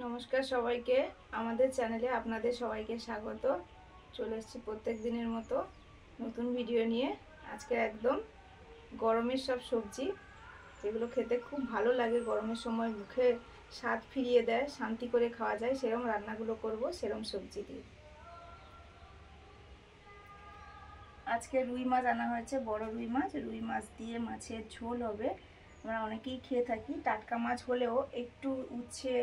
নমস্কার সবাইকে, আমাদের চ্যানেলে আপনাদের সবাইকে স্বাগত। চলে এসেছি প্রত্যেক দিনের মতো নতুন ভিডিও নিয়ে। আজকে একদম গরমের সব সবজি, যেগুলো খেতে খুব ভালো লাগে, গরমের সময় মুখে স্বাদ ফিরিয়ে দেয়, শান্তি করে খাওয়া যায়, সেরকম রান্নাগুলো করব, সেরকম সবজি দিয়ে। আজকে রুই মাছ আনা হয়েছে, বড় রুই মাছ দিয়ে মাছের ঝোল হবে। আমরা অনেকেই খেয়ে থাকি, টাটকা মাছ হলেও একটু উচ্ছে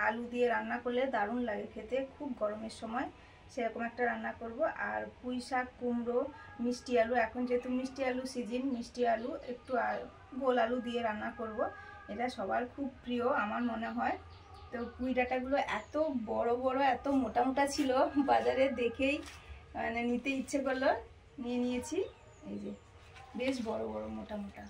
আলু দিয়ে রান্না করলে দারুণ লাগে খেতে, খুব গরমের সময় সেরকম একটা রান্না করব। আর পুঁই শাক, কুমড়ো, মিষ্টি আলু, এখন যেহেতু মিষ্টি আলু সিজন, মিষ্টি আলু একটু গোল আলু দিয়ে রান্না করব। এটা সবার খুব প্রিয় আমার মনে হয়। তো পুঁই ডাঁটাগুলো এত বড় বড়, এত মোটা মোটা ছিল, বাজারে দেখেই মানে নিতে ইচ্ছে করলো, নিয়ে নিয়েছি। এই যে বেশ বড় বড় মোটা মোটা।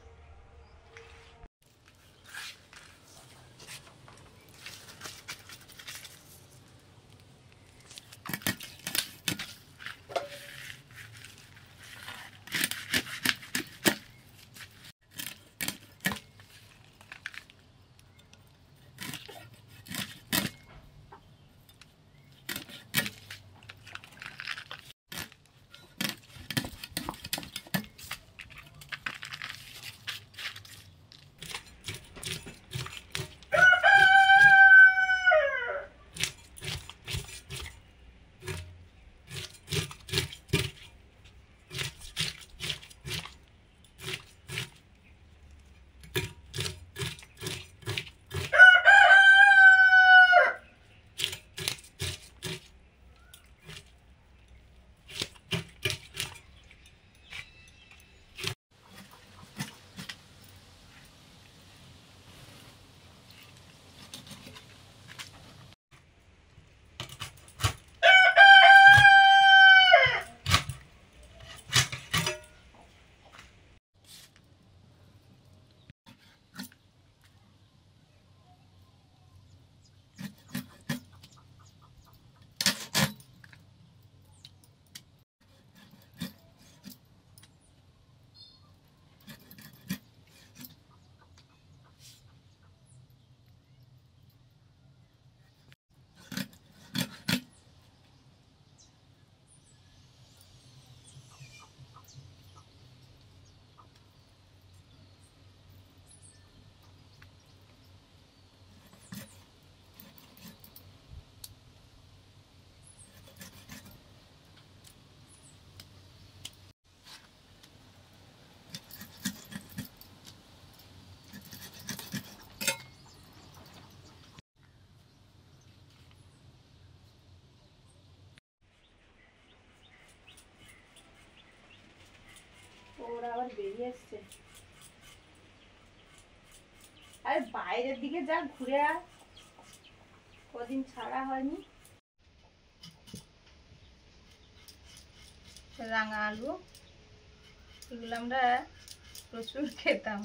ওরা আবার বেরিয়ে এসছে। আরে বাইরের দিকে যা ঘুরে আয়, কদিন ছাড়া হয়নি। রাঙা আলু, এগুলো আমরা প্রচুর খেতাম।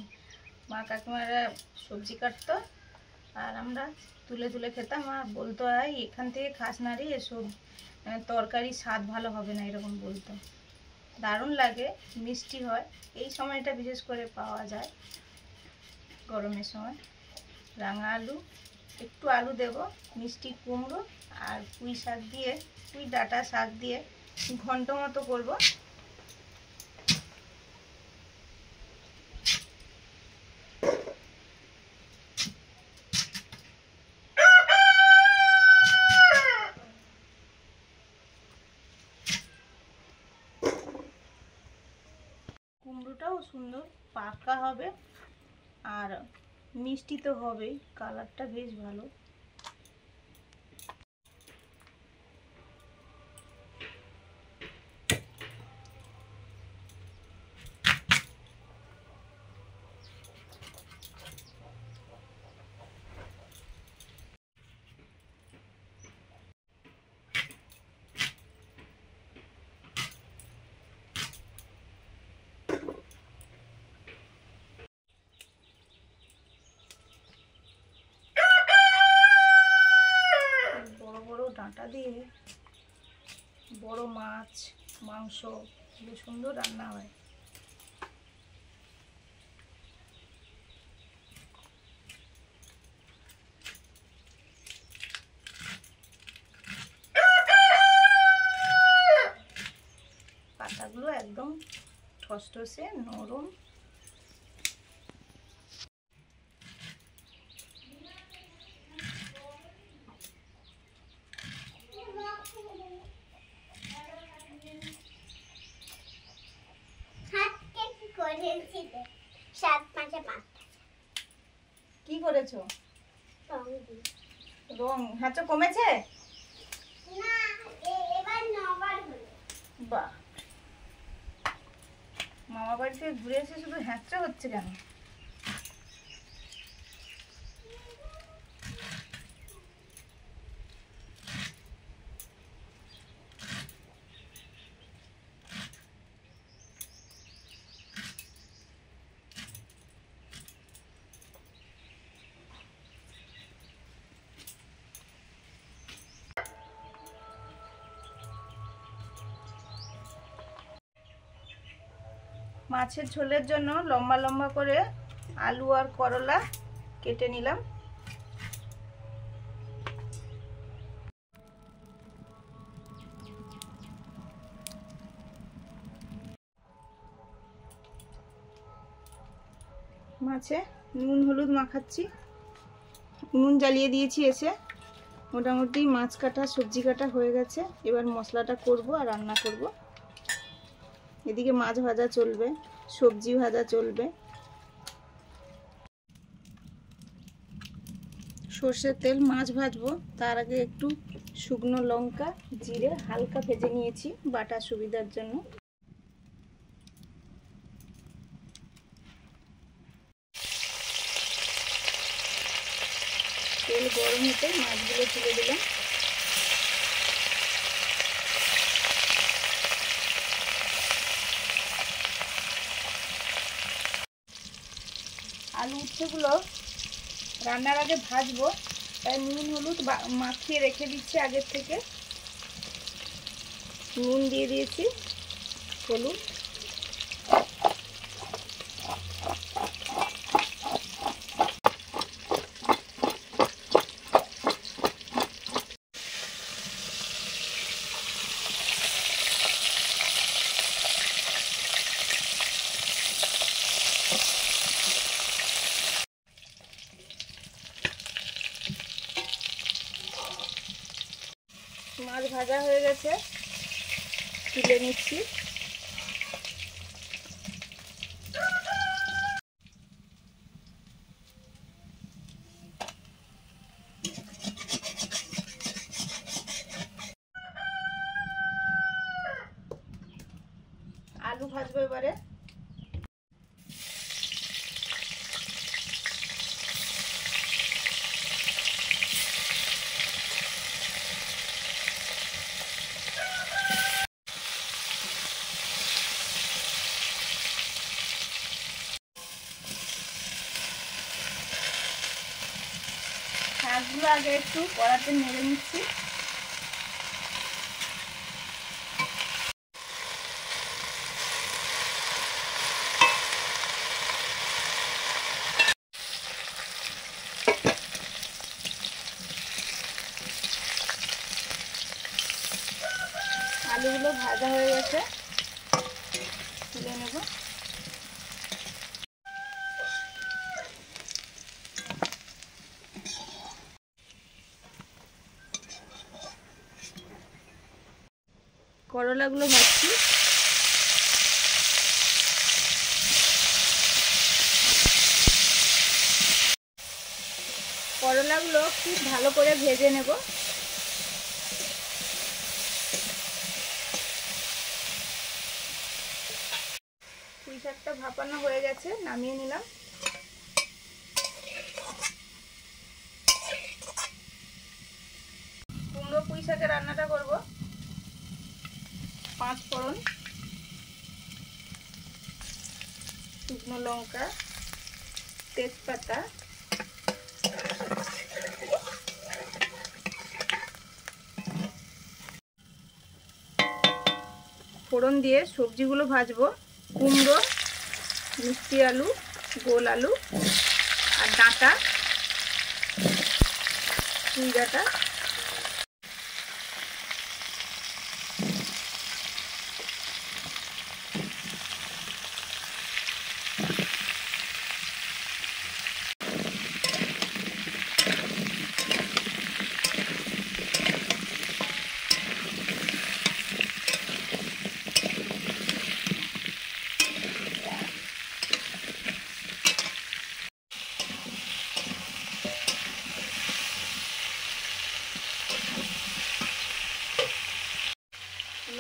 মা কাকিমারা সবজি কাটতো আর আমরা তুলে তুলে খেতাম, আর বলতো হয় এখান থেকে খাস না রে, এসব তরকারি স্বাদ ভালো হবে না, এরকম বলতো। দারুণ লাগে, মিষ্টি হয়, এই সময়টা বিশেষ করে পাওয়া যায় গরমের সময়। রাঙা আলু, একটু আলু দেব, মিষ্টি কুমড়ো আর পুঁই শাক দিয়ে, পুঁই ডাঁটা শাক দিয়ে ঘন্ট মতো করব। কুমড়োটাও সুন্দর পাকা হবে আর মিষ্টি তো হবেই, কালারটা বেশ ভালো। ডাঁটা দিয়ে বড় মাছ, মাংস, খুব সুন্দর রান্না হয়। টসটসে নরম। কি করেছো? রং হাত কমেছে? বাহ, মামা বাড়ি থেকে ঘুরে এসে শুধু হ্যাঁচড়া হচ্ছে কেন? মাছের ঝোলের জন্য লম্বা লম্বা করে আলু আর করলা কেটে নিলাম। মাছে নুন হলুদ মাখাচ্ছি। নুন জ্বালিয়ে দিয়েছি এসে। মোটামুটি মাছ কাটা সবজি কাটা হয়ে গেছে। এবার মশলাটা করব আর রান্না করব। এদিকে মাছ ভাজা চলবে, সবজি ভাজা চলবে। সর্ষের তেল, মাছ ভাজবো। তার আগে একটু শুকনো লঙ্কা জিরে হালকা ভেজে নিয়েছি বাটা সুবিধার জন্য। তেল গরম হতে মাছগুলো তুলে দিলাম। আলু উচ্ছেগুলো রান্নার আগে ভাজবো, তাই নুন হলুদ মাখিয়ে রেখে দিচ্ছি আগের থেকে। নুন দিয়ে দিয়েছি, হলুদ। মাছ ভাজা হয়ে গেছে, তুলে নিচ্ছি। আলু ভাজবো এবারে। শাকগুলো আগে একটু কড়াতে নেড়ে নিচ্ছি। আলুগুলো ভাজা হয়ে গেছে, তুলে নেব। করলাগুলো ভাজছি। করলাগুলো খুব ভালো করে ভেজে নেব। পুঁই শাকটা ভাপানো হয়ে গেছে, নামিয়ে নিলাম। কুমড়ো পুঁই শাকের রান্নাটা করব। 5 ফোড়ন, শুকনো লঙ্কা, তেজপাতা, ফোড়ন দিয়ে সবজিগুলো ভাজবো। কুমড়ো, মিষ্টি আলু, গোল আলু আর ডাঁটা, পুঁই ডাঁটা।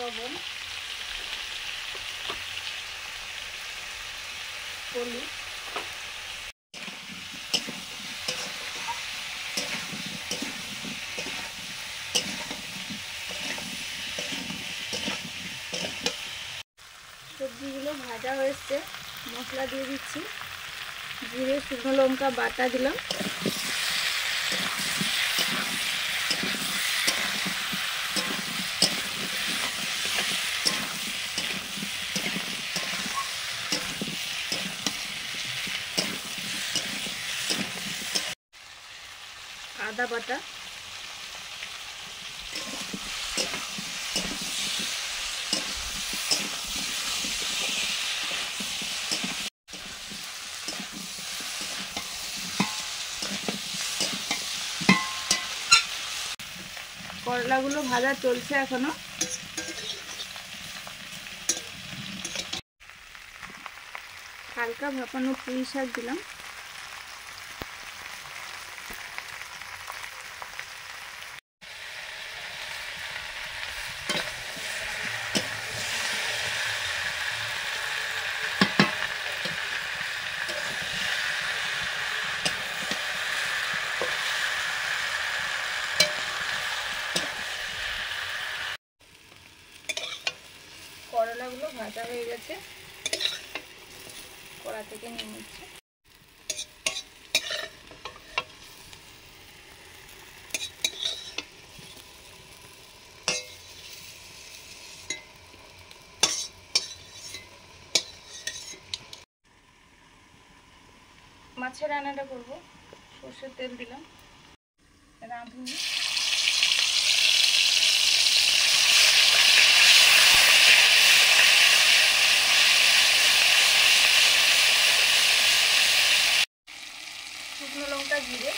লবণ, হলুদ, সবজিগুলো ভাজা হয়েছে, মশলা দিয়ে দিচ্ছি। জিরে শুকনো লঙ্কা বাটা দিলাম, আদা বাটা, করলাগুলো ভাজা চলছে এখনো। হালকা ভাপানো পুঁই শাক দিলাম, করলাগুলো ভাজা হয়ে গেছে, কড়া থেকে নিয়ে নিচ্ছি। মাছের রান্নাটা করব, সর্ষের তেল দিলাম, রাঁধুনি, শুকনো লঙ্কা, জিরে,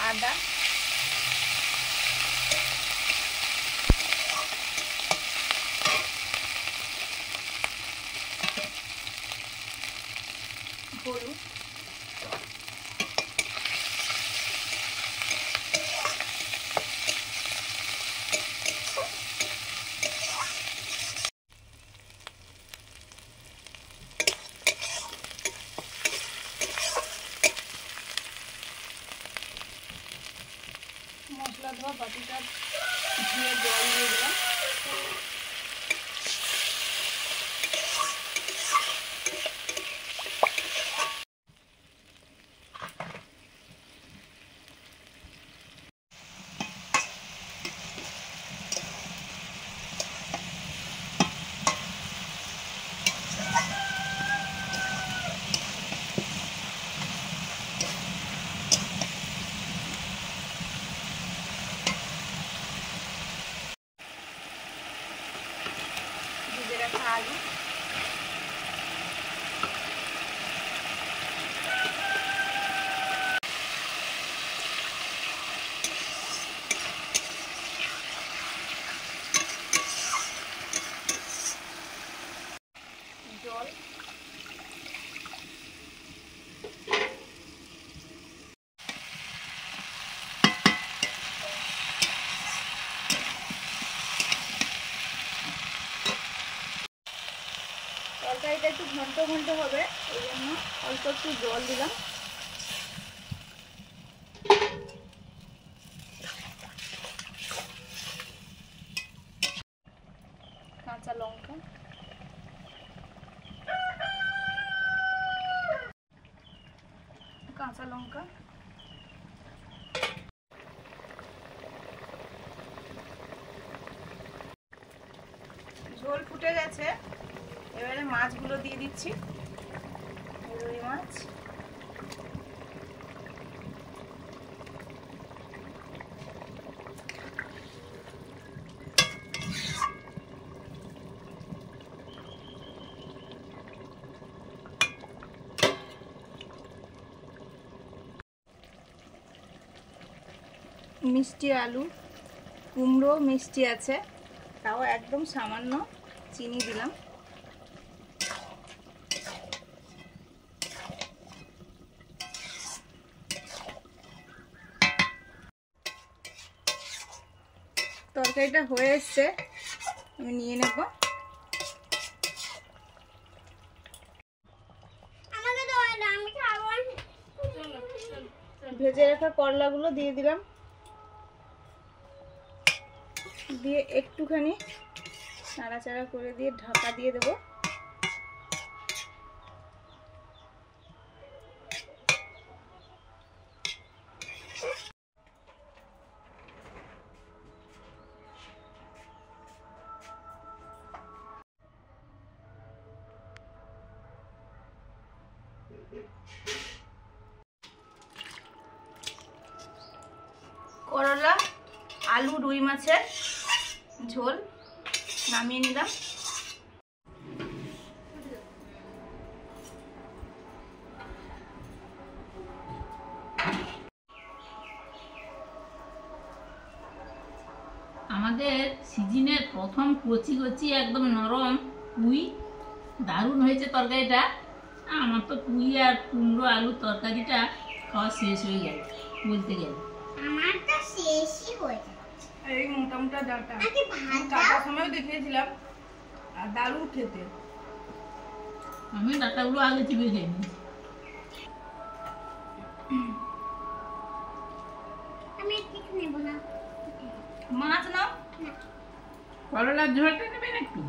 আদা, হলুদ, মশলা ধোয়া বাটিটা ধুয়ে জল দিয়ে দিলাম, ভিজে রাখা আলু, জল, তরকারিটা একটু ঘন্ট ঘন্ট হবে, এই জন্য অল্প একটু জল দিলাম, কাঁচা লঙ্কা, কাঁচা লঙ্কা, ঝোল ফুটে গেছে, এবারে মাছগুলো দিয়ে দিচ্ছি। রুই মাছ, মিষ্টি আলু, কুমড়ো মিষ্টি আছে, তাও একদম সামান্য চিনি দিলাম, তরকারিটা হয়ে এসছে, আমি নিয়ে নেব। ভেজে রাখা করলাগুলো দিয়ে দিলাম, দিয়ে একটুখানি নাড়াচাড়া করে দিয়ে ঢাকা দিয়ে দেবো। করলা আলু রুই মাছের ঝোল নামিয়ে নিলাম। আমাদের সিজনের প্রথম কচি কচি একদম নরম পুঁই, দারুণ হয়েছে তরকারিটা। আমার তো পুঁই আর কুমড়ো আলু তরকারিটা খাওয়া শেষ হয়ে গেল বলতে গেলে। আমার তো শেষই হয়ে যায়। এই মোটা মোটা ডাটা কাটার সময় দেখিয়েছিলাম, আর দারুণ খেতে। আমি ডাটাগুলো আগে চিপে খেয়ে নিই। আমি ঠিক নেব না। মাছ নাও, করলার ঝোলটা নেবেন একটু।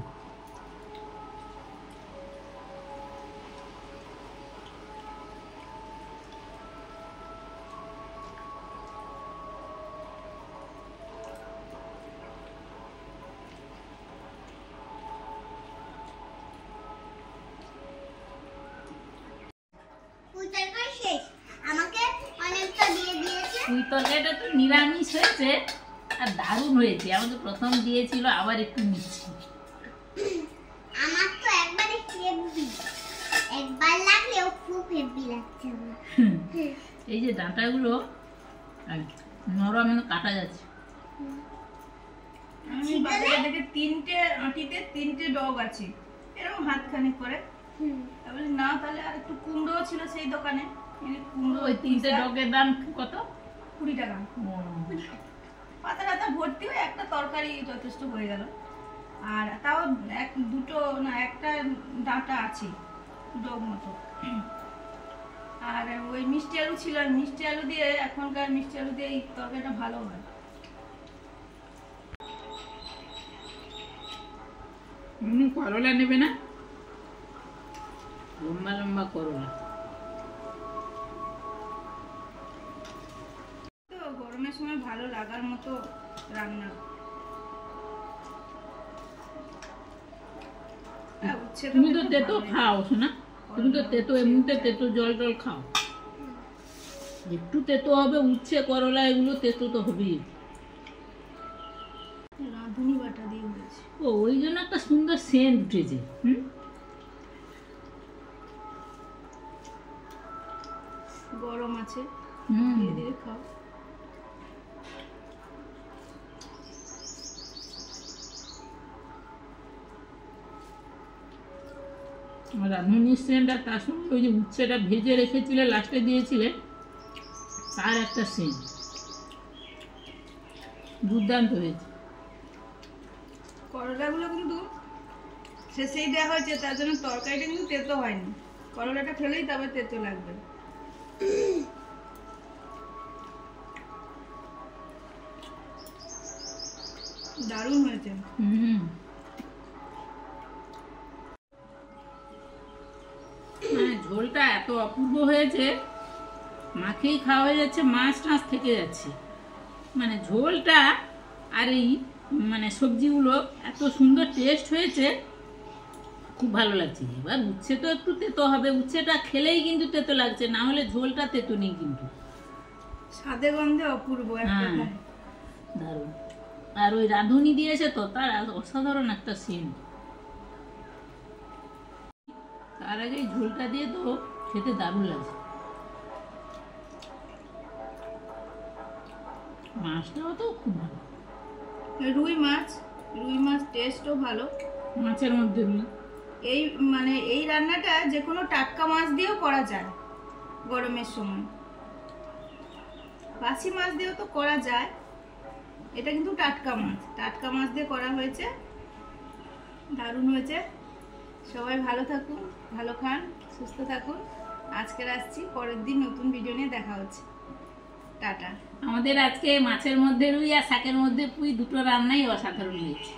পুঁই তরকারিটা তো নিরামিষ হয়েছে আর দারুণ হয়েছে। আমাকে প্রথম দিয়েছিল, আবার একটু নিচ্ছি। আমার তো একবারে হেভি, একবার লাগলেও খুব হেভি লাগছে আমার। এই যে ডাঁটাগুলো নরম কাটা যাচ্ছে। আমি বাজারে দেখে 3টে আঁটিতে 3টে ডগ আছে, এরকম হাতখানি করে। তাহলে না, তাহলে আর একটু কুমড়ো ছিল সেই দোকানে, কুমড়ো ওই 3টে ডগের দাম কত? 20 টাকা। পাতা টাতা ভর্তি হয়ে একটা তরকারি যথেষ্ট হয়ে গেল। আর তাও দুটো না, একটা ডাঁটা আছে ডগ মতো। আর ওই মিষ্টি আলু ছিল, মিষ্টি আলু দিয়ে, এখনকার মিষ্টি আলু দিয়ে এই তরকারিটা ভালো হয়। করলা নেবে না? লম্বা লম্বা করলা। তো গরমের সময় ভালো লাগার মতো রান্না। তুমি তো তেতো খাও শোনা, তুমি তো তেতো এমনিতে তেতো জল টল খাও। একটু তেতো হবে, উচ্ছে করলা এগুলো তেতো তো হবেই। রাঁধুনি বাটা দিয়ে হয়েছে। ও, ওই জন্য একটা সুন্দর সেন্ট উঠেছে। গরম আছে, ধীরে ধীরে খাও। রাঁধুনির সেন্ট, আর তার সঙ্গে ওই যে উচ্ছেটা ভেজে রেখেছিলে লাস্টে দিয়েছিলে, তার একটা সেন্ট দুর্দান্ত হয়েছে। করলাগুলো কিন্তু শেষেই দেওয়া হয়েছে, তার জন্য তরকারিটা কিন্তু তেতো হয়নি। করলাটা খেলেই তবে তেতো লাগবে। দারুণ হয়েছে। ঝোলটা এত অপূর্ব হয়েছে, মাখেই খাওয়া হয়ে যাচ্ছে, মাছ টাছ থেকে যাচ্ছে। মানে ঝোলটা আর এই মানে সবজিগুলো এত সুন্দর টেস্ট হয়েছে, খুব ভালো লাগছে। এবার উচ্ছে তো একটু তেতো হবে, উচ্ছেটা খেলেই কিন্তু তেতো লাগছে, না হলে ঝোলটা তেতো নেই কিন্তু। স্বাদে গন্ধে অপূর্ব। হ্যাঁ, দারুণ। আর ওই রাঁধুনি দিয়েছে তো, তার অসাধারণ একটা সেন্ট। তার আগে ঝোলটা দিয়ে তো খেতে দারুণ লাগছে। মাছটাও তো খুব ভালো। রুই মাছ টেস্টও ভালো মাছের মধ্যে। এই মানে এই রান্নাটা যে কোনো টাটকা মাছ দিয়েও করা যায় গরমের সময়। বাসি মাছ দিয়েও তো করা যায়, এটা কিন্তু টাটকা মাছ দিয়ে করা হয়েছে, দারুণ হয়েছে। সবাই ভালো থাকুন, ভালো খান, সুস্থ থাকুন। আজকে আসছি, পরের দিন নতুন ভিডিও নিয়ে দেখা হচ্ছে। টাটা। আমাদের আজকে মাছের মধ্যে রুই আর শাকের মধ্যে পুঁই দুটো রান্নাই অসাধারণ হয়েছে।